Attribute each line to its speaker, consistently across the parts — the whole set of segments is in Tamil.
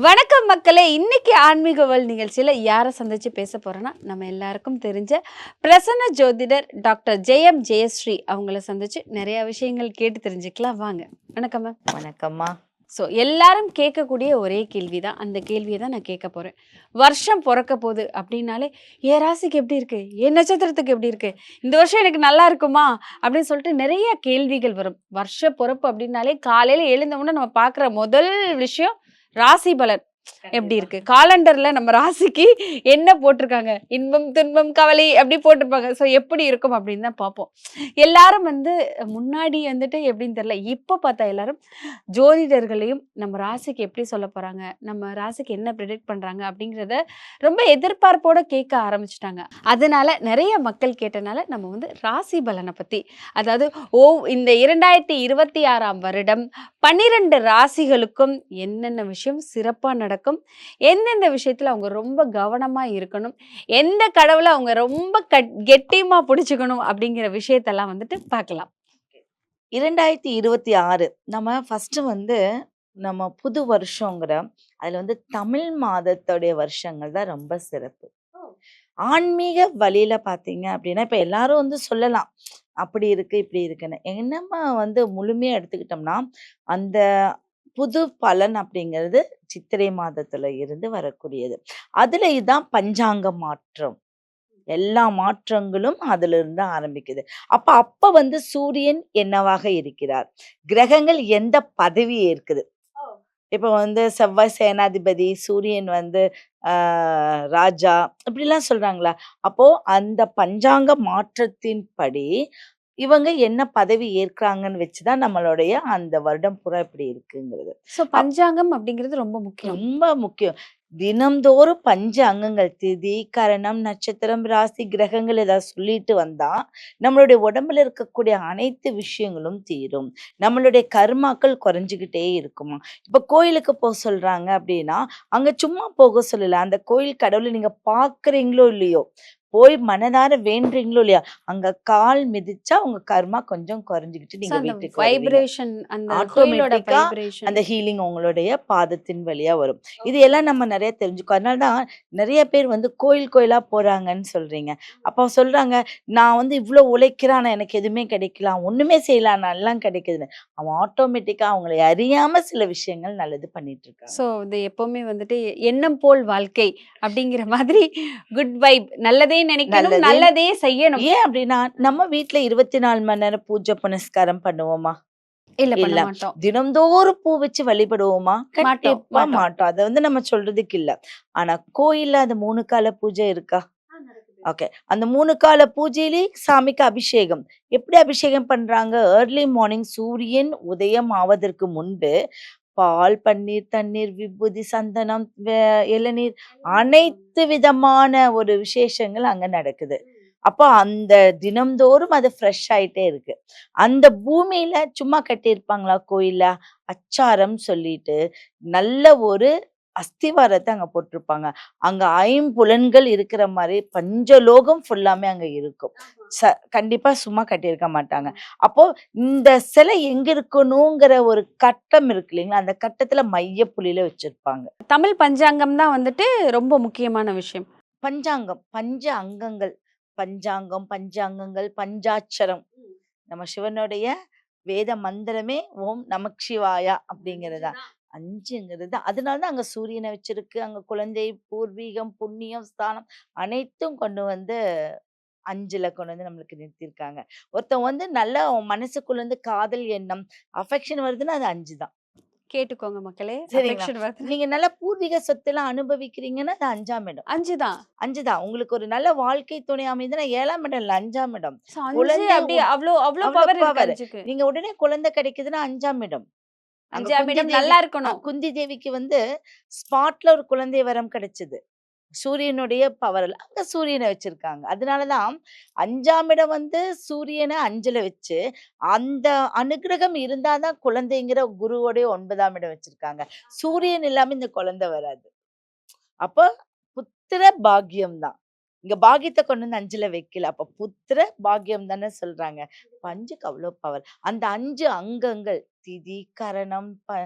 Speaker 1: வணக்கம் மக்களே. இன்னைக்கு ஆன்மீக வேல் நிகழ்ச்சியில் யாரை சந்திச்சு பேச போறோன்னா, நம்ம எல்லாருக்கும் தெரிஞ்ச பிரசன்ன ஜோதிடர் டாக்டர் ஜெயம் ஜெயஸ்ரீ அவங்கள சந்திச்சு நிறைய விஷயங்கள் கேட்டு தெரிஞ்சுக்கலாம். வாங்க. வணக்கம் மேம்.
Speaker 2: வணக்கம்மா.
Speaker 1: ஸோ எல்லாரும் கேட்கக்கூடிய ஒரே கேள்வி தான், அந்த கேள்வியை தான் நான் கேட்க போகிறேன். வருஷம் பிறக்க போகுது அப்படின்னாலே, என் ராசிக்கு எப்படி இருக்குது, என் நட்சத்திரத்துக்கு எப்படி இருக்குது, இந்த வருஷம் எனக்கு நல்லா இருக்குமா அப்படின்னு சொல்லிட்டு நிறைய கேள்விகள் வரும். வருஷ பிறப்பு அப்படின்னாலே காலையில் எழுந்தவுடனே நம்ம பார்க்குற முதல் விஷயம் ராசி பலன் எப்படி இருக்கு, காலண்டர்ல நம்ம ராசிக்கு என்ன போட்டிருக்காங்க, இன்பம் துன்பம் கவலை அப்படி போட்டிருப்பாங்க. ஸோ எப்படி இருக்கும் அப்படின்னு தான் பார்ப்போம். எல்லாரும் முன்னாடி எப்படின்னு தெரியல, இப்போ பார்த்தா எல்லாரும் ஜோதிடர்களையும் நம்ம ராசிக்கு எப்படி சொல்ல போறாங்க, நம்ம ராசிக்கு என்ன ப்ரெடிக்ட் பண்றாங்க அப்படிங்கிறத ரொம்ப எதிர்பார்ப்போட கேட்க ஆரம்பிச்சிட்டாங்க. அதனால நிறைய மக்கள் கேட்டனால நம்ம ராசி பலனை பத்தி, அதாவது இந்த 2026ஆம் வருடம் 12 ராசிகளுக்கும் என்னென்ன விஷயம் சிறப்பாக நடக்கும், எந்தெந்த விஷயத்துல அவங்க ரொம்ப கவனமா இருக்கணும், எந்த கடவுளை அவங்க ரொம்ப கெட்டியமா பிடிச்சுக்கணும் அப்படிங்கிற விஷயத்தெல்லாம் பார்க்கலாம்.
Speaker 2: 2026 நம்ம ஃபர்ஸ்ட் நம்ம புது வருஷங்கிற அதுல தமிழ் மாதத்துடைய வருஷங்கள் தான் ரொம்ப சிறப்பு. ஆன்மீக வழியில பாத்தீங்க அப்படின்னா இப்ப எல்லாரும் சொல்லலாம் அப்படி இருக்கு இப்படி இருக்குன்னு. என்னமா முழுமையா எடுத்துக்கிட்டோம்னா அந்த புது பலன் அப்படிங்கிறது சித்திரை மாதத்துல இருந்து வரக்கூடியது. அதுல இதுதான் பஞ்சாங்க மாற்றம். எல்லா மாற்றங்களும் அதுல இருந்து ஆரம்பிக்குது. அப்ப சூரியன் என்னவாக இருக்கிறார், கிரகங்கள் எந்த பதவி ஏற்குது. இப்ப செவ்வாய் சேனாதிபதி, சூரியன் ராஜா இப்படிலாம் சொல்றாங்களா. அப்போ அந்த பஞ்சாங்க மாற்றத்தின்படி இவங்க என்ன பதவி ஏற்கிறாங்கன்னு வச்சுதான் நம்மளுடைய அந்த வருடம் பூரா இப்படி இருக்குங்கிறது.
Speaker 1: ஸோ பஞ்சாங்கம் அப்படிங்கிறது ரொம்ப முக்கியம்.
Speaker 2: ரொம்ப முக்கியம். தினம்தோறும் பஞ்ச அங்கங்கள், திதி, கரணம், நட்சத்திரம், ராசி, கிரகங்கள் ஏதாவது சொல்லிட்டு வந்தா நம்மளுடைய உடம்புல இருக்கக்கூடிய அனைத்து விஷயங்களும் தீரும். நம்மளுடைய கர்மாக்கள் குறைஞ்சுக்கிட்டே இருக்குமா. இப்ப கோயிலுக்கு போக சொல்றாங்க அப்படின்னா அங்க சும்மா போக சொல்லல. அந்த கோயில் கடவுளை நீங்க பாக்குறீங்களோ இல்லையோ, போய் மனதார வேண்டுறீங்களோ இல்லையா, அங்க கால் மிதிச்சா உங்க கர்மா கொஞ்சம் குறைஞ்சுக்கிட்டு நீங்க வீட்டுக்கு
Speaker 1: வைப்ரேஷன், அந்த
Speaker 2: ஆட்டோமேட்டிக்கா அந்த ஹீலிங் உங்களுடைய பாதத்தின் வழியா வரும். இது எல்லாம் நம்ம நிறைய தெரிஞ்சுக்கோ. அதனாலதான் நிறைய பேர் கோயில் கோயிலா போறாங்கன்னு சொல்றீங்க. அப்ப சொல்றாங்க, நான் இவ்வளவு உழைக்கிறான், எனக்கு எதுவுமே கிடைக்கலாம், ஒண்ணுமே செய்யலாம், எல்லாம் கிடைக்குதுன்னு. அவன் ஆட்டோமேட்டிக்கா அவங்களை அறியாம சில விஷயங்கள் நல்லது பண்ணிட்டு இருக்காங்க.
Speaker 1: ஸோ இது எப்பவுமே எண்ணம் போல் வாழ்க்கை அப்படிங்கிற மாதிரி குட் வைப், நல்லதே நினைக்கணும், நல்லதே செய்யணும்.
Speaker 2: ஏன் அப்படின்னா நம்ம வீட்டுல 24 மணி நேரம் பூஜை புனஸ்காரம் பண்ணுவோமா?
Speaker 1: இல்ல.
Speaker 2: தினம்தோறும் பூ வச்சு வழிபடுவோமா? கண்டிப்பா மாட்டோம். அத நம்ம சொல்றதுக்கு இல்ல. ஆனா கோயில்ல அந்த 3 கால பூஜை இருக்கா? ஓகே. அந்த 3 கால பூஜையிலே சாமிக்கு அபிஷேகம். எப்படி அபிஷேகம் பண்றாங்க? ஏர்லி மார்னிங் சூரியன் உதயம் ஆவதற்கு முன்பு பால், பன்னீர், தண்ணீர், விபூதி, சந்தனம், இளநீர், அனைத்து விதமான ஒரு விசேஷங்கள் அங்க நடக்குது. அப்போ அந்த தினம்தோறும் அது ஃப்ரெஷ் ஆயிட்டே இருக்கு. அந்த பூமியில சும்மா கட்டியிருப்பாங்களா கோயில்ல? அச்சாரம் சொல்லிட்டு நல்ல ஒரு அஸ்திவாரத்தை அங்க போட்டிருப்பாங்க. அங்க ஐம்புலன்கள் இருக்கிற மாதிரி பஞ்சலோகம் ஃபுல்லாமே அங்க இருக்கும். கண்டிப்பா சும்மா கட்டியிருக்க மாட்டாங்க. அப்போ இந்த சிலை எங்க இருக்கணுங்கிற ஒரு கட்டம் இருக்கு இல்லைங்களா, அந்த கட்டத்துல மைய புள்ளியில வச்சிருப்பாங்க.
Speaker 1: தமிழ் பஞ்சாங்கம் தான் ரொம்ப முக்கியமான விஷயம்.
Speaker 2: பஞ்சாங்கம், பஞ்ச அங்கங்கள், பஞ்சாங்கம், பஞ்சாங்கங்கள், பஞ்சாட்சரம். நம்ம சிவனுடைய வேத மந்திரமே ஓம் நமக் சிவாயா அப்படிங்கிறதா. 5ங்கிறது. அதனாலதான் அங்க சூரியனை வச்சிருக்கு, அங்க குழந்தை, பூர்வீகம், புண்ணியம், ஸ்தானம் அனைத்தும் கொண்டு 5ல கொண்டு நம்மளுக்கு நிறுத்திருக்காங்க. ஒருத்தன் நல்லா மனசுக்குள்ள காதல் எண்ணம், அஃபெக்ஷன் வருதுன்னா அது 5 தான்.
Speaker 1: கேட்டுக்கோங்க மக்களே.
Speaker 2: நீங்க நல்ல பூர்வீக சொத்தெல்லாம் அனுபவிக்கிறீங்கன்னா அது 5ஆம் இடம்.
Speaker 1: 5 தான்.
Speaker 2: 5 தான். உங்களுக்கு ஒரு நல்ல வாழ்க்கை துணை அமைதுன்னா 7ஆம் இடம் இல்ல 5ஆம் இடம். நீங்க உடனே குழந்தை கிடைக்குதுன்னா 5ஆம் இடம்.
Speaker 1: 5ஆம் இடம் நல்லா இருக்கணும்.
Speaker 2: குந்தி தேவிக்கு ஸ்பாட்ல ஒரு குழந்தை வரம் கிடைச்சது. சூரியனுடைய பவர்ல அங்க சூரியனை வச்சிருக்காங்க. அதனாலதான் 5ஆம் இடம் சூரியனை 5ல வச்சு அந்த அனுகிரகம் இருந்தாதான் குழந்தைங்கிற குருவோடைய 9ஆம் இடம் வச்சிருக்காங்க. சூரியன் இல்லாம இந்த குழந்தை வராது. அப்ப புத்திர பாக்கியம் தான். இங்க பாக்கியத்தை கொண்டு 5ல வைக்கல. அப்ப புத்திர பாக்கியம் தானே சொல்றாங்க. 5க்கு அவ்வளவு பவர். அந்த 5 அங்கங்கள் திதி, கரணம்,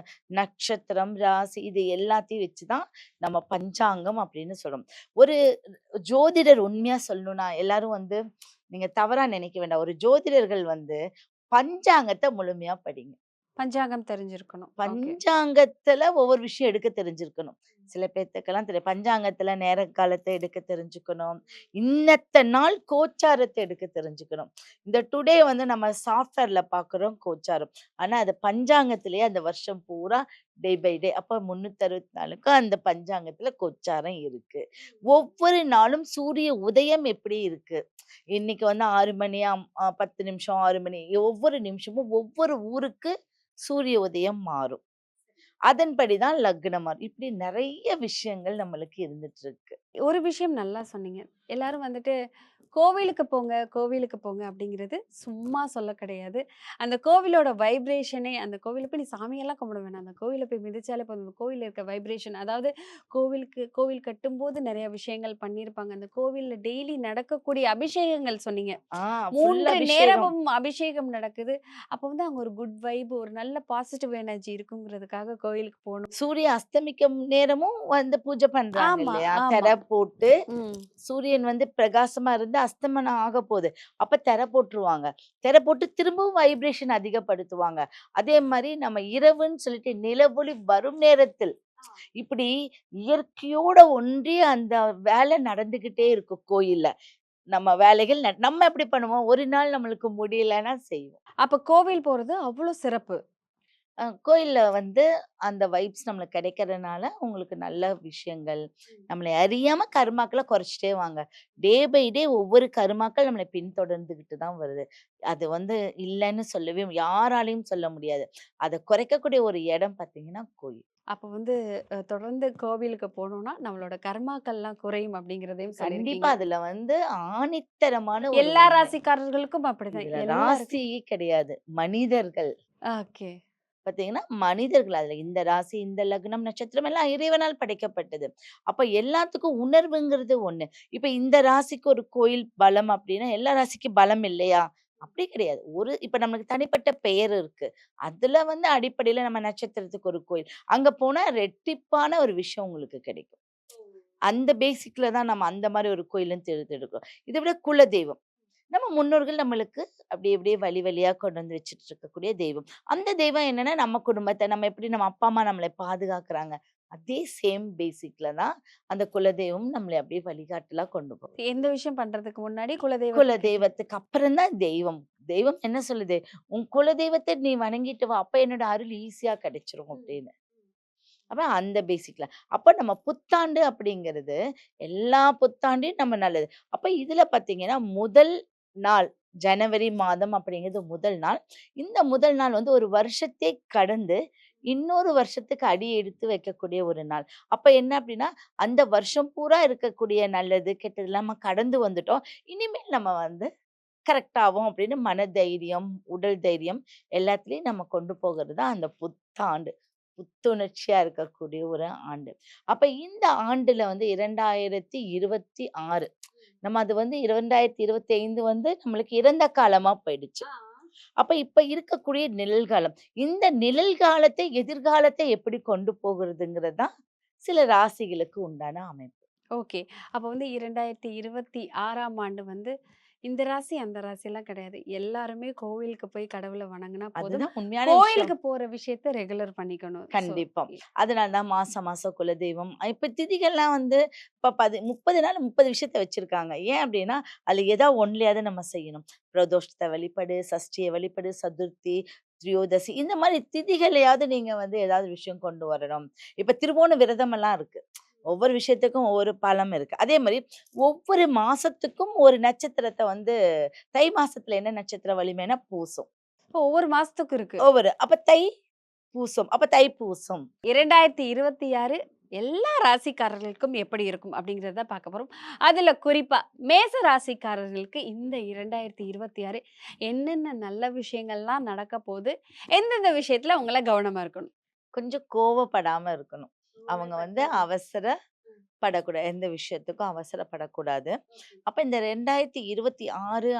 Speaker 2: நட்சத்திரம், ராசி இது எல்லாத்தையும் வச்சுதான் நம்ம பஞ்சாங்கம் அப்படின்னு சொல்றோம். ஒரு ஜோதிடர் உண்மையா சொல்லணும்னா எல்லாரும் வந்து நீங்க தவறா நினைக்க வேண்டாம். ஒரு ஜோதிடர்கள் வந்து பஞ்சாங்கத்தை முழுமையா படிங்க.
Speaker 1: பஞ்சாங்கம் தெரிஞ்சிருக்கணும். ஓகே.
Speaker 2: பஞ்சாங்கத்துல ஒவ்வொரு விஷயம் எடுக்க தெரிஞ்சிருக்கணும். சில பேத்துக்கெல்லாம் தெரியும். பஞ்சாங்கத்துல நேர காலத்தை எடுக்க தெரிஞ்சுக்கணும். இன்னத்த நாள் கோச்சாரத்தை எடுக்க தெரிஞ்சுக்கணும். இந்த டுடே வந்து நம்ம சாஃப்ட்வேர்ல பார்க்குறோம் கோச்சாரம். ஆனா அது பஞ்சாங்கத்திலேயே அந்த வருஷம் பூரா டே பை டே அப்ப 364க்கு அந்த பஞ்சாங்கத்துல கோச்சாரம் இருக்கு. ஒவ்வொரு நாளும் சூரிய உதயம் எப்படி இருக்கு? இன்னைக்கு வந்து 6 மணி 10 நிமிஷம் 6 மணி ஒவ்வொரு நிமிஷமும் ஒவ்வொரு ஊருக்கு சூரிய உதயம் மாறும். அதன்படிதான் லக்னம் மாறும். இப்படி நிறைய விஷயங்கள் நம்மளுக்கு இருந்துட்டு இருக்கு.
Speaker 1: ஒரு விஷயம் நல்லா சொன்னீங்க. எல்லாரும் வந்துட்டு கோவிலுக்கு போங்க, கோவிலுக்கு போங்க அப்படிங்கிறது சும்மா சொல்ல கிடையாது. அந்த கோவிலோட வைப்ரேஷனே அந்த கோவில்ல போய் நீ சாமியெல்லாம் கும்பிட வேணாம். அந்த கோவில்ல போய் மிதிச்சாலே போதும். அந்த கோவில்ல இருக்க வைப்ரேஷன் அதாவது கோவில் கட்டும்போது நெறைய விஷயங்கள் பண்ணியிருப்பாங்க. அந்த கோவில்ல டெய்லி நடக்கக்கூடிய அபிஷேகங்கள் சொன்னீங்க.
Speaker 2: ஃபுல்
Speaker 1: 3
Speaker 2: அபிஷேகம்.
Speaker 1: நேரமும் அபிஷேகம் நடக்குது. அப்போ வந்து அங்க ஒரு குட் வைப், ஒரு நல்ல பாசிட்டிவ் எனர்ஜி இருக்குங்கிறதுக்காக கோயிலுக்கு போணும்.
Speaker 2: சூரிய அஸ்தமிக்கும் நேரமும் வந்து பூஜை பண்றாங்க
Speaker 1: ஆமா,
Speaker 2: இல்லையா?
Speaker 1: ஆமா.
Speaker 2: திரை போட்டு
Speaker 1: ம்.
Speaker 2: சூரியன் வந்து பிரகாசமா இருந்து அஸ்தமனம் ஆக போகுது. அப்ப திரை போட்டுருவாங்க. திரை போட்டு திரும்பவும் வைப்ரேஷன் அதிகப்படுத்துவாங்க. அதே மாரி நம்ம இரவுன்னு சொல்லிட்டு நிலவொளி வரும் நேரத்தில் இப்படி இயற்கையோட ஒன்றி அந்த வேலை நடந்துகிட்டே இருக்கும் கோயில்ல. நம்ம வேலைகள் நம்ம எப்படி பண்ணுவோம்? ஒரு நாள் நம்மளுக்கு முடியலன்னா செய்வோம்.
Speaker 1: அப்ப கோவில் போறது அவ்ளோ சிறப்பு.
Speaker 2: கோயில்ல வந்து அந்த வைப்ஸ் நம்மளுக்கு கிடைக்கிறதுனால உங்களுக்கு நல்ல விஷயங்கள், நம்மளை அறியாம கர்மாக்கள குறைச்சிட்டே வாங்க. டே பை டே ஒவ்வொரு கர்மாக்கள் நம்மளை பின்தொடர்ந்துகிட்டு தான் வருது. அது வந்து இல்லன்னு யாராலயும் சொல்ல முடியாது. அத குறைக்கக்கூடிய ஒரு இடம் பார்த்தீங்கன்னா கோயில்.
Speaker 1: அப்ப வந்து தொடர்ந்து கோவிலுக்கு போனோம்னா, நம்மளோட கர்மாக்கள்லாம் குறையும் அப்படிங்கிறதையும்
Speaker 2: கண்டிப்பா
Speaker 1: சொல்லியிருக்கீங்க.
Speaker 2: அதுல வந்து ஆணித்தரமான ஒரு
Speaker 1: எல்லா
Speaker 2: உண்மை.
Speaker 1: ராசிக்காரர்களுக்கும் அப்படிதான்.
Speaker 2: இதுல
Speaker 1: எல்லாருக்கும்.
Speaker 2: ராசி கிடையாது. மனிதர்கள்.
Speaker 1: ஓகே.
Speaker 2: பார்த்தீங்கன்னா, மனிதர்கள் அதுல இந்த ராசி, இந்த லக்னம், நட்சத்திரம் எல்லாம் இறைவனால் படைக்கப்பட்டது. அப்ப எல்லாத்துக்கும் உணர்வுங்கிறது ஒண்ணு. இப்ப இந்த ராசிக்கு ஒரு கோயில் பலம் அப்டின்னா, எல்லா ராசிக்கும் பலம் இல்லையா? அப்படி கிடையாது. இப்ப நம்மளுக்கு தனிப்பட்ட பெயர் இருக்கு. அதுல வந்து அடிப்படையில நம்ம நட்சத்திரத்துக்கு ஒரு கோயில். அங்க போனா ரெட்டிப்பான ஒரு விஷயம் உங்களுக்கு கிடைக்கும். அந்த பேசிக்ல தான் நம்ம அந்த மாரி ஒரு கோயிலும் தேர்ந்தெடுக்கிறோம். இத விட குலதெய்வம். நம்ம முன்னோர்கள் நம்மளுக்கு அப்படியே வழி வழியா கொண்டு வந்து வச்சுட்டு இருக்கக்கூடிய தெய்வம். அந்த தெய்வம் என்னன்னா, நம்ம குடும்பத்த நம்ம எப்படி நம்ம அப்பா, அம்மா நம்மள பாதுகாக்குறாங்க. அதே சேம் பேசிக்ல தான் அந்த குலதெய்வம் நம்மள அப்படியே வழிகாட்டலா கொண்டு போகும்.
Speaker 1: எந்த விஷயம் பண்றதுக்கு முன்னாடி குலதெய்வத்துக்கு
Speaker 2: குலதெய்வத்துக்கு அப்புறம் தான் தெய்வம். தெய்வம் என்ன சொல்லுது? "உன் குலதெய்வத்த நீ வணங்கிட்டு வா. அப்ப என்னோட அருள் ஈஸியா கிடைச்சிரும்" அப்படின்னு. அப்ப அந்த பேசிக்ல. அப்ப நம்ம புத்தாண்டு அப்படிங்கிறது எல்லா புத்தாண்டையும் நம்ம நல்லது. அப்ப இதுல பார்த்தீங்கன்னா, முதல் நாள் ஜனவரி மாதம் அப்படிங்கிறது முதல் நாள். இந்த முதல் நாள் வந்து ஒரு வருஷத்தை கடந்து இன்னொரு வருஷத்துக்கு அடி எடுத்து வைக்கக்கூடிய ஒரு நாள். அப்ப என்ன அப்படின்னா, அந்த வருஷம் பூரா இருக்கக்கூடிய நல்லது, கெட்டது நம்ம கடந்து வந்துட்டோம். இனிமேல் நம்ம வந்து கரெக்ட் ஆவோம் அப்படின்னு மனதைரியம், உடல் தைரியம் எல்லாத்துலயும் நம்ம கொண்டு போகிறது தான் அந்த புத்தாண்டு. புத்துணர்ச்சியா இருக்கக்கூடிய ஒரு ஆண்டு. அப்ப இந்த ஆண்டுல வந்து 2026 நம்ம அது வந்து 2025 வந்து நம்மளுக்கு இறந்த காலமா போயிடுச்சு. அப்ப இப்ப இருக்கக்கூடிய நிழல்காலம். இந்த நிழல்காலத்தை, எதிர்காலத்தை எப்படி கொண்டு போகுறதுங்கிறது தான் சில ராசிகளுக்கு உண்டான அமைப்பு.
Speaker 1: ஓகே. அப்ப வந்து 2026ஆம் ஆண்டு வந்து இந்த ராசி, அந்த ராசிலாம் கிடையாது. எல்லாருமே கோவிலுக்கு போய் கடவுள வணங்குனா போதும்.
Speaker 2: அதுதான் உண்மையான விஷயம்.
Speaker 1: கோயிலுக்கு போற விஷயத்த ரெகுலர் பண்ணிக்கணும்.
Speaker 2: கண்டிப்பா. அதனால தான் மாசம் மாசம் குலதெய்வம். இப்ப திதிகள்லாம் வந்து இப்ப 30 நாள் 30 விஷயத்த வச்சிருக்காங்க. ஏன் அப்டின்னா, அதுல ஏதா ஒண்லயாவது நம்ம செய்யணும். பிரதோஷத்த வழிபடு, சஷ்டிய வழிபடு, சதுர்த்தி, திரியோதசி இந்த மாரி திதிகளையாவது நீங்க வந்து ஏதாவது விஷயம் கொண்டு வரணும். இப்ப திருவோண விரதமெல்லாம் இருக்கு. ஒவ்வொரு விஷயத்துக்கும் ஒவ்வொரு பலம் இருக்கு. அதே மாரி ஒவ்வொரு மாசத்துக்கும் ஒரு நட்சத்திரத்த வந்து தை மாசத்துல என்ன நட்சத்திர வலிமைன்னா பூசம்.
Speaker 1: இப்போ ஒவ்வொரு மாசத்துக்கும் இருக்கு.
Speaker 2: அப்ப பூசம். அப்ப தைப்பூசம்.
Speaker 1: 2026 எல்லா ராசிக்காரர்களுக்கும் எப்படி இருக்கும் அப்படிங்கிறத பார்க்க போறோம். அதுல குறிப்பா மேச ராசிக்காரர்களுக்கு இந்த 2026 என்னென்ன நல்ல விஷயங்கள்லாம் நடக்க போகுது? எந்தெந்த விஷயத்துல அவங்கள கவனமா இருக்கணும்?
Speaker 2: கொஞ்சம் கோவப்படாம இருக்கணும். அவங்க வந்து அவசர படக்கூடாது. எந்த விஷயத்துக்கும் அவசரப்படக்கூடாது. அப்ப இந்த 2026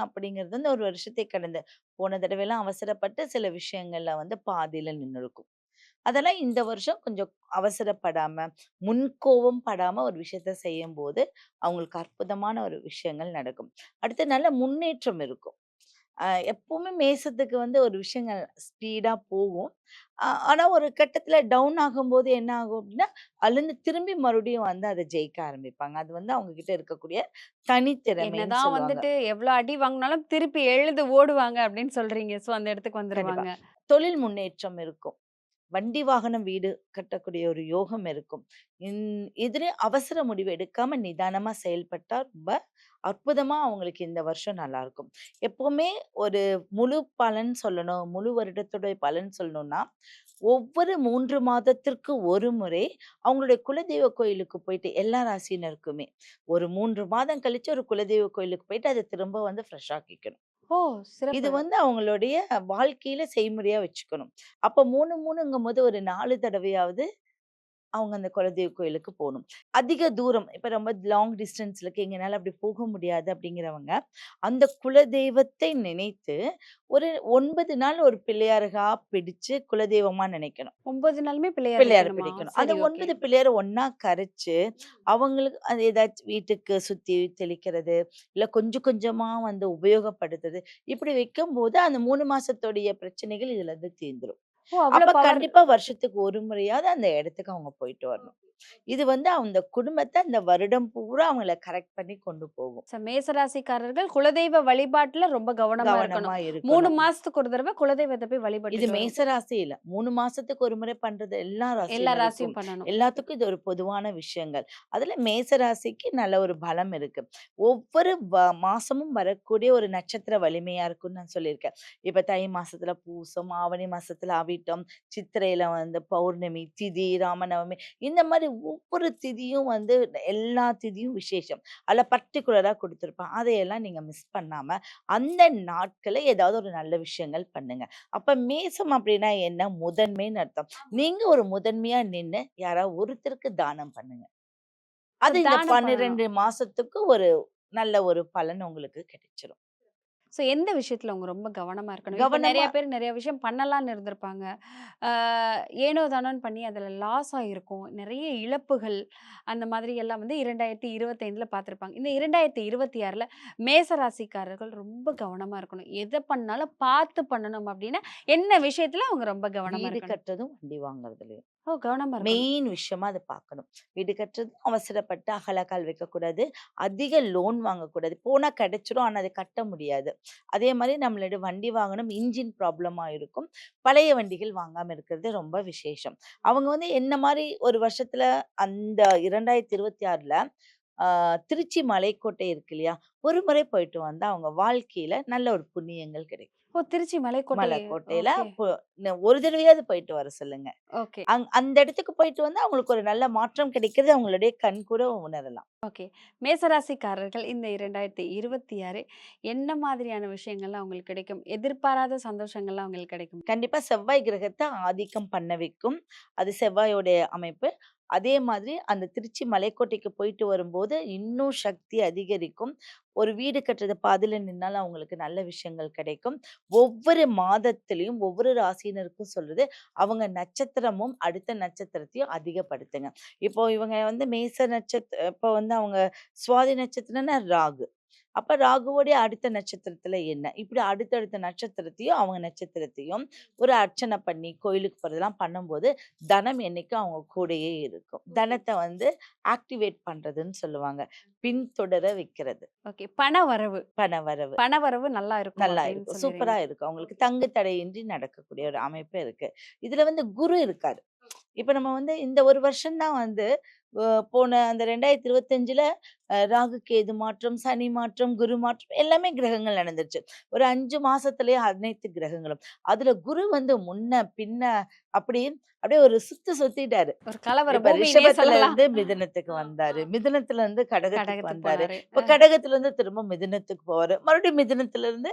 Speaker 2: அப்படிங்கிறது வந்து ஒரு வருஷத்தை கடந்து போன தடவைலாம் அவசரப்பட்டு சில விஷயங்கள்ல வந்து பாதியில நின்னுருக்கும். அதெல்லாம் இந்த வருஷம் கொஞ்சம் அவசரப்படாம, முன்கோபம் படாம ஒரு விஷயத்த செய்யும்போது, அவங்களுக்கு அற்புதமான ஒரு விஷயங்கள் நடக்கும். அடுத்து நல்ல முன்னேற்றம் இருக்கும். எப்பவுமே மேசத்துக்கு வந்து ஒரு விஷயங்கள் ஸ்பீடா போகும். ஆனா ஒரு கட்டத்துல டவுன் ஆகும்போது என்ன ஆகும் அப்படின்னா, அதுலருந்து திரும்பி மறுபடியும் வந்து அத ஜெயிக்க ஆரம்பிப்பாங்க. அது வந்து அவங்க கிட்ட இருக்கக்கூடிய தனித்திறமைன்னு
Speaker 1: என்னதான்
Speaker 2: சொல்லுவாங்க.
Speaker 1: வந்துட்டு எவ்வளோ அடி வாங்குனாலும் திருப்பி எழுந்து ஓடுவாங்க அப்படின்னு சொல்றீங்க. ஸோ அந்த இடத்துக்கு
Speaker 2: கண்டிப்பா.
Speaker 1: வந்துருவாங்க.
Speaker 2: தொழில் முன்னேற்றம் இருக்கும். வண்டி, வாகனம், வீடு கட்டக்கூடிய ஒரு யோகம் இருக்கும். இன் எதிரே அவசர முடிவு எடுக்காம நிதானமா செயல்பட்டா ரொம்ப அற்புதமா அவங்களுக்கு இந்த வருஷம் நல்லாருக்கும். எப்பவுமே ஒரு முழு பலன் சொல்லணும், முழு வருடத்துடைய பலன் சொல்லணும்னா, ஒவ்வொரு 3 மாதத்திற்கு ஒரு முறை அவங்களுடைய குலதெய்வ கோயிலுக்கு போயிட்டு எல்லா ராசியினருக்குமே, ஒரு 3 மாதம் கழிச்சு ஒரு குலதெய்வ கோயிலுக்கு போயிட்டு அத திரும்ப வந்து ஃப்ரெஷ் ஆக்கிக்கணும்.
Speaker 1: ஓ!
Speaker 2: இது
Speaker 1: சிறப்பு.
Speaker 2: வந்து அவங்களுடைய வாழ்க்கையில செய்முறையா வச்சுக்கணும். அப்ப 3, 3ங்கும்போது ஒரு 4 தடவையாவது அவங்க அந்த குலதெய்வ கோயிலுக்கு போணும். அதிக தூரம் இப்ப ரொம்ப லாங் டிஸ்டன்ஸ்ல இருக்கு. எங்கனால அப்படி போக முடியாது அப்படிங்கிறவங்க, அந்த குலதெய்வத்தை நினைத்து ஒரு 9 நாள் ஒரு பிள்ளையாரா பிடிச்சு குலதெய்வமா நினைக்கணும்.
Speaker 1: 9 நாளுமே பிள்ளையார்
Speaker 2: பிள்ளையார
Speaker 1: வைக்கணுமா?
Speaker 2: பிடிக்கணும். அந்த
Speaker 1: சரி, ஓகே.
Speaker 2: 9 பிள்ளையார ஒண்ணா கரைச்சு, அவங்களுக்கு அது ஏதாச்சும் வீட்டுக்கு சுத்தி தெளிக்கிறது, இல்ல கொஞ்சம் கொஞ்சமா வந்து உபயோகப்படுத்துறது. இப்படி வைக்கும்போது அந்த 3 மாசத்துடைய பிரச்சனைகள் இதுல இருந்து தீர்ந்துரும்.
Speaker 1: ஓ! அவ்ளோ
Speaker 2: அப்ப
Speaker 1: பவர்.
Speaker 2: கண்டிப்பா வருஷத்துக்கு ஒரு முறையாவது அந்த இடத்துக்கு அவங்க போயிட்டு வரணும். இது வந்து அந்த குடும்பத்த அந்த வருடம் பூரா அவங்கள கரெக்ட் பண்ணி கொண்டு போகும்.
Speaker 1: மேசராசிக்காரர்கள் குலதெய்வ வழிபாட்டுல ரொம்ப கவனமா இருக்கணும்.
Speaker 2: கவனமா
Speaker 1: 3
Speaker 2: இருக்கணும்.
Speaker 1: மாசத்துக்கு ஒரு தடவ குலதெய்வத்த போய்
Speaker 2: இது
Speaker 1: வழிபட்டுட்டு வரும்.
Speaker 2: மேச ராசி இல்ல. 3 மாசத்துக்கு ஒரு முறை பண்றது எல்லா
Speaker 1: எல்லா
Speaker 2: ராசியினருக்கும்.
Speaker 1: ராசியும் பண்ணணும்.
Speaker 2: எல்லாத்துக்கும் இது ஒரு பொதுவான விஷயங்கள். அதுல மேச ராசிக்கு நல்ல ஒரு பலம் இருக்கு. ஒவ்வொரு மாசமும் வரக்கூடிய ஒரு நட்சத்திர வலிமையா இருக்குன்னு நான் சொல்லியிருக்கேன். இப்ப தை மாசத்துல பூசம், ஆவணி மாசத்துல அவிட்டம், சித்திரையில வந்து பௌர்ணமி, திதி, ராமநவமி இந்த மாரி ஒவ்வொரு திதியும் வந்து எல்லா திதியும் விசேஷம். அதுல பர்ட்டிகுலரா குடுத்திருப்பான். அதையெல்லாம் நீங்க மிஸ் பண்ணாம, அந்த நாட்கள ஏதாவது ஒரு நல்ல விஷயங்கள் பண்ணுங்க. அப்ப மேசம் அப்படின்னா என்ன? முதன்மைன்னு அர்த்தம். நீங்க ஒரு முதன்மையா நின்னு யாராவது ஒருத்தருக்கு தானம் பண்ணுங்க.
Speaker 1: ஸோ
Speaker 2: அது இந்த
Speaker 1: தானம் பண்ணணும்.
Speaker 2: 12 மாசத்துக்கு ஒரு நல்ல ஒரு பலன் உங்களுக்கு கிடைச்சிரும்.
Speaker 1: ஸோ எந்த விஷயத்துல அவங்க ரொம்ப கவனமா இருக்கணும்? இப்ப நெறைய
Speaker 2: கவனமா
Speaker 1: பேர் நெறைய விஷயம் பண்ணலான்னு இருந்திருப்பாங்க. ஆ ஏனோ தானோன்னு பண்ணி அதுல லாஸ் ஆயிருக்கும். நெறைய இழப்புகள் அந்த மாதிரி எல்லாம் வந்து 2025ல பார்த்திருப்பாங்க. இந்த 2026ல மேச ராசிக்காரர்கள் ரொம்ப கவனமா இருக்கணும். எத பண்ணாலும் பார்த்து பண்ணணும் அப்டின்னா, என்ன விஷயத்துல அவங்க ரொம்ப கவனமா
Speaker 2: வீடு
Speaker 1: இருக்கணும்?
Speaker 2: கட்டுறதும், வண்டி வாங்குறதுலயும்.
Speaker 1: ஓ! கவனமா இருக்கணும்.
Speaker 2: மெயின் விஷயமா அத பார்க்கணும். வீடு கட்டுறதும் அவசரப்பட்டு அகலக்கால் வைக்கக்கூடாது. அதிக லோன் வாங்கக்கூடாது. போனா கிடைச்சிரும். ஆனா அத கட்ட முடியாது. அதே மாரி நம்மளோட வண்டி வாகனம் இன்ஜின் ப்ராப்ளமா இருக்கும். பழைய வண்டிகள் வாங்காம இருக்கிறது ரொம்ப விசேஷம். அவங்க வந்து என்ன மாரி ஒரு வருஷத்துல அந்த 2026ல ஆ திருச்சி மலைக்கோட்டை இருக்கு இல்லையா? ஒரு முறை போயிட்டு வந்தா அவங்க வாழ்க்கையில நல்ல ஒரு புண்ணியங்கள் கிடைக்கும்.
Speaker 1: ஓ! திருச்சி மலைக்கோட்டை.
Speaker 2: மலைக்கோட்டையில
Speaker 1: ஓகே,
Speaker 2: ஒரு தடவையாவது போயிட்டு வர சொல்லுங்க.
Speaker 1: ஓகே.
Speaker 2: அந்த இடத்துக்கு போயிட்டு வந்தா அவங்களுக்கு ஒரு நல்ல மாற்றம் கிடைக்கிறது அவங்களுடைய கண்கூட உணரலாம்.
Speaker 1: ஓகே. மேசராசிக்காரர்கள் இந்த 2026 என்ன மாதிரியான விஷயங்கள்லாம் அவங்களுக்கு கிடைக்கும்? எதிர்பாராத சந்தோஷங்கள்லாம் அவங்களுக்கு கிடைக்கும்?
Speaker 2: கண்டிப்பா செவ்வாய் கிரகத்த ஆதிக்கம் பண்ண வைக்கும். அது செவ்வாயோடைய அமைப்பு. அதே மாதிரி அந்த திருச்சி மலைக்கோட்டைக்கு போயிட்டு வரும்போது, இன்னும் சக்தி அதிகரிக்கும். ஒரு வீடு கட்டுறது பாதியில நின்னாலும் அவங்களுக்கு நல்ல விஷயங்கள் கிடைக்கும். ஒவ்வொரு மாதத்திலயும் ஒவ்வொரு ராசியினருக்கும் சொல்றது, அவங்க நட்சத்திரமும் அடுத்த நட்சத்திரத்தையும் அதிகப்படுத்துங்க. இப்போ இவங்க வந்து மேச இப்போ வந்து அவங்க சுவாதி நட்சத்திரம்னா ராகு. அப்ப ராகுவோடைய அடுத்த நட்சத்திரத்துல என்ன? இப்படி அடுத்தடுத்த நட்சத்திரத்தையும், அவங்க நட்சத்திரத்தையும் ஒரு அர்ச்சனை பண்ணி, கோயிலுக்கு போறதெல்லாம் பண்ணும்போது, தனம் என்னைக்கும் அவங்க கூடயே இருக்கும். தனத்த வந்து ஆக்டிவேட் பண்றதுன்னு சொல்லுவாங்க. பின்தொடர வைக்கிறது.
Speaker 1: ஓகே. பணவரவு.
Speaker 2: பணவரவு.
Speaker 1: பணவரவு நல்லா இருக்கும்
Speaker 2: நல்லா
Speaker 1: அப்படின்னு
Speaker 2: இருக்கும்.
Speaker 1: சொல்லிறீங்க.
Speaker 2: சூப்பரா இருக்கும். அவங்களுக்கு தங்கு தடையின்றி நடக்கக்கூடிய ஒரு அமைப்பு இருக்கு. இதுல வந்து குரு இருக்காரு. இப்ப நம்ம வந்து இந்த ஒரு வருஷம் தான் வந்து போன அந்த 2025ல ராகு, கேது மாற்றம், சனி மாற்றம், குரு மாற்றம் எல்லாமே கிரகங்கள் நடந்துருச்சு. ஒரு 5 மாசத்திலேயே அனைத்து கிரகங்களும். அதுல குரு வந்து முன்ன, பின்ன அப்படி அப்படியே ஒரு சுத்து சுத்திட்டாரு.
Speaker 1: ஒரு கலவர
Speaker 2: இப்ப
Speaker 1: பூமின்னே
Speaker 2: ரிஷபத்துல
Speaker 1: சொல்லலாம்.
Speaker 2: இருந்து மிதுனத்துக்கு வந்தாரு. மிதுனத்துல இருந்து கடகத்துக்கு
Speaker 1: கடகத்துக்கு
Speaker 2: வந்தாரு.
Speaker 1: போனாரு.
Speaker 2: இப்ப கடகத்துல இருந்து திரும்ப மிதுனத்துக்கு போவாரு. மறுபடியும் மிதுனத்துல இருந்து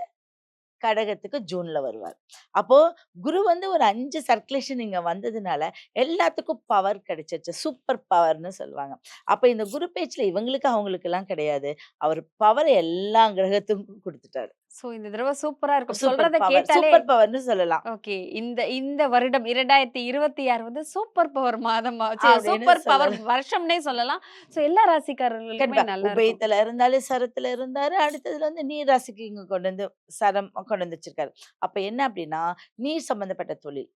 Speaker 2: கடகத்துக்கு ஜூன்ல வருவார். அப்போ குரு வந்து ஒரு 5 சர்க்குலேஷன் இங்க வந்ததுனால எல்லாத்துக்கும் பவர் கிடைச்சிருச்சு. சூப்பர் பவர்ன்னு சொல்லுவாங்க. அப்ப இந்த குரு பேச்சுல இவங்களுக்கு அவங்களுக்கெல்லாம் கிடையாது. அவர் பவர எல்லா கிரகத்துக்கும் குடுத்துட்டாரு.
Speaker 1: சோ இந்த தடவ சூப்பரா இருக்கும்.
Speaker 2: சூப்பர்
Speaker 1: சொல்றத
Speaker 2: பவர்,
Speaker 1: கேட்டாலே
Speaker 2: சூப்பர் பவர்ன்னு சொல்லலாம்.
Speaker 1: ஓகே. இந்த இந்த வருடம் 2026 வந்து சூப்பர் பவர் மாதமா
Speaker 2: அப்படின்னு
Speaker 1: சூப்பர் பவர்
Speaker 2: சொல்லலாம்.
Speaker 1: வருஷம்னே சொல்லலாம். சோ எல்லா ராசிக்காரர்களுக்குமே
Speaker 2: கண்டிப்பா.
Speaker 1: நல்லா இருக்கும்.
Speaker 2: உபயத்துல இருந்தாரு, சரத்துல இருந்தாரு. அடுத்ததுல வந்து நீர் ராசிக்கு இங்க கொண்டு வந்து சரம் கொண்டு வந்து வச்சிருக்காரு. அப்ப என்ன அப்டின்னா, நீர் சம்பந்தப்பட்ட தொழில்.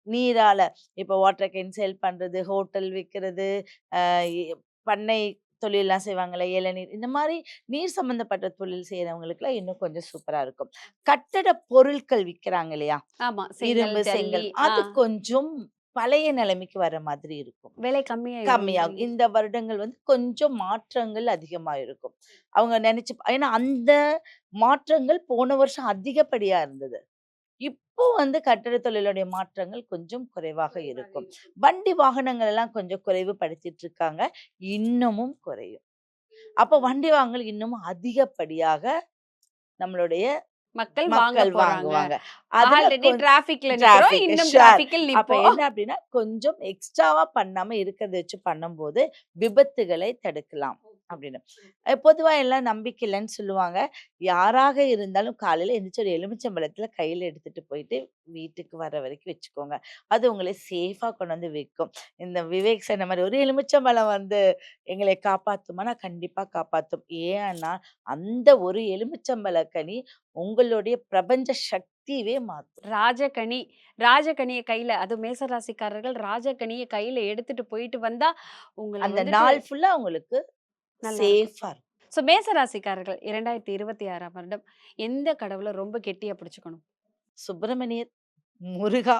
Speaker 2: நீரால இப்ப வாட்டர் கேன் சேல் பண்றது, ஹோட்டல் வைக்கிறது, அ எ பண்ணை தொழில்லாம் செய்வாங்கல்ல, இளநீர் இந்த மாரி நீர் சம்பந்தப்பட்ட தொழில் செய்றவங்களுக்குலாம் இன்னும் கொஞ்சம் சூப்பரா இருக்கும். கட்டட பொருட்கள் விக்கிறாங்க இல்லையா?
Speaker 1: ஆமா. செங்கல்,
Speaker 2: இரும்பு,
Speaker 1: ஜல்லி.
Speaker 2: செங்கல் அது கொஞ்சம் பழைய நிலைமைக்கு வர மாதிரி இருக்கும்.
Speaker 1: விலை கம்மியாயிரும்.
Speaker 2: கம்மியாகும். இந்த வருடங்கள் வந்து கொஞ்சம் மாற்றங்கள் அதிகமா இருக்கும். அவங்க நெனச்சு ஏன்னா அந்த மாற்றங்கள் போன வருஷம் அதிகப்படியா இருந்தது. இப்போ வந்து கட்டடத் தொழிலுடைய மாற்றங்கள் கொஞ்சம் குறைவாக இருக்கும். வண்டி வாகனங்கள் எல்லாம் கொஞ்சம் குறைவுபடுத்திட்டு இருக்காங்க. இன்னமும் குறையும். அப்ப வண்டி வாங்கல் இன்னமும் அதிகப்படியாக நம்மளுடைய
Speaker 1: மக்கள் வாங்க
Speaker 2: மக்கள்
Speaker 1: போறாங்க.
Speaker 2: வாங்குவாங்க. அதுல
Speaker 1: ஆல்ரெடி டிராபிக்ல நிக்கிறோம்.
Speaker 2: டிராஃபிக்
Speaker 1: இன்னும்
Speaker 2: ஷுர்.
Speaker 1: டிராபிக்கில்
Speaker 2: அப்ப
Speaker 1: நிப்போம்.
Speaker 2: என்ன அப்டின்னா, கொஞ்சம் எக்ஸ்ட்ராவா பண்ணாம இருக்கிறத வச்சு பண்ணும்போது, விபத்துகளை தடுக்கலாம் அப்படின்னு. பொதுவா எல்லாம் நம்பிக்கை இல்லன்னு சொல்லுவாங்க. யாராக இருந்தாலும் காலையில எந்திரிச்சு ஒரு எலுமிச்சம்பழத்துல கையில எடுத்துட்டு போயிட்டு வீட்டுக்கு வர வரைக்கும் வச்சுக்கோங்க. அது உங்கள சேஃபா கொண்டு வந்து வைக்கும். இந்த விவேக் சொன்ன மாரி ஒரு எலுமிச்சம்பழம் வந்து எங்களை காப்பாத்துமானா, கண்டிப்பா காப்பாத்தும். ஏன்னா, அந்த ஒரு எலுமிச்சம்பழ கனி உங்களுடைய பிரபஞ்ச சக்தியவே மாத்தும்.
Speaker 1: ராஜகனி. ராஜகனிய கையில அதுவும் மேச ராசிக்காரர்கள் ராஜகனிய கையில எடுத்துட்டு போயிட்டு வந்தா, உங்கள
Speaker 2: அந்த
Speaker 1: வந்துட்டு
Speaker 2: நாள் ஃபுல்லா உங்களுக்கு
Speaker 1: நல்லா இருக்கும்.
Speaker 2: சேஃபா இருக்கும்.
Speaker 1: சோ மேச ராசிக்காரர்கள் 2026ஆம் வருடம் எந்த கடவுள ரொம்ப கெட்டியா பிடிச்சுக்கணும்?
Speaker 2: சுப்பிரமணியர், முருகா,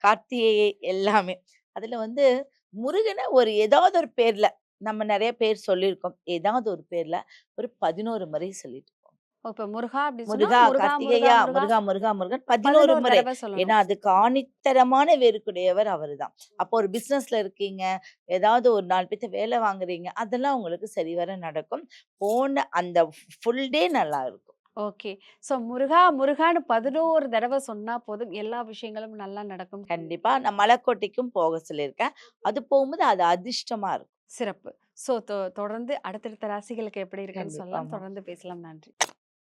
Speaker 2: கார்த்திகேயை எல்லாமே. அதுல வந்து முருகன ஒரு ஏதாவது ஒரு பேர்ல நம்ம நெறைய பேர் சொல்லியிருக்கோம். ஏதாவது ஒரு பேர்ல ஒரு 11 முறை சொல்லிட்டு போங்க.
Speaker 1: இப்ப முருகா அப்டி சொன்னா,
Speaker 2: முருகா,
Speaker 1: முருகா, முருகா,
Speaker 2: கார்த்திகேயா,
Speaker 1: முருகா
Speaker 2: முருகா, முருகா, முருகன் 11
Speaker 1: 11
Speaker 2: முறை.
Speaker 1: தடவ
Speaker 2: ஏன்னா,
Speaker 1: சொல்லணும்.
Speaker 2: அதுக்கு ஆணித்தரமான வேருக்குடையவர் அவருதான். அப்போ ஒரு பிசினஸ்ல இருக்கீங்க, ஏதாவது ஒரு 4 பேத்த வேலை வாங்குறீங்க, அதெல்லாம் உங்களுக்கு சரிவர நடக்கும். போன அந்த ஃபுல் டே நல்லா இருக்கும்.
Speaker 1: ஓகே. சோ முருகா, முருகான்னு 11 தடவ சொன்னா போதும். எல்லா விஷயங்களும் நல்லா நடக்கும்.
Speaker 2: கண்டிப்பா. நான் மலைக்கோட்டைக்கும் போக சொல்லியிருக்கேன். அது போகும்போது அது அதிர்ஷ்டமா இருக்கும்.
Speaker 1: சிறப்பு. சோ தொடர்ந்து அடுத்தடுத்த ராசிகளுக்கு எப்படி இருக்குன்னு சொல்லலாம்.
Speaker 2: கண்டிப்பாம்மா.
Speaker 1: தொடர்ந்து பேசலாம். நன்றி.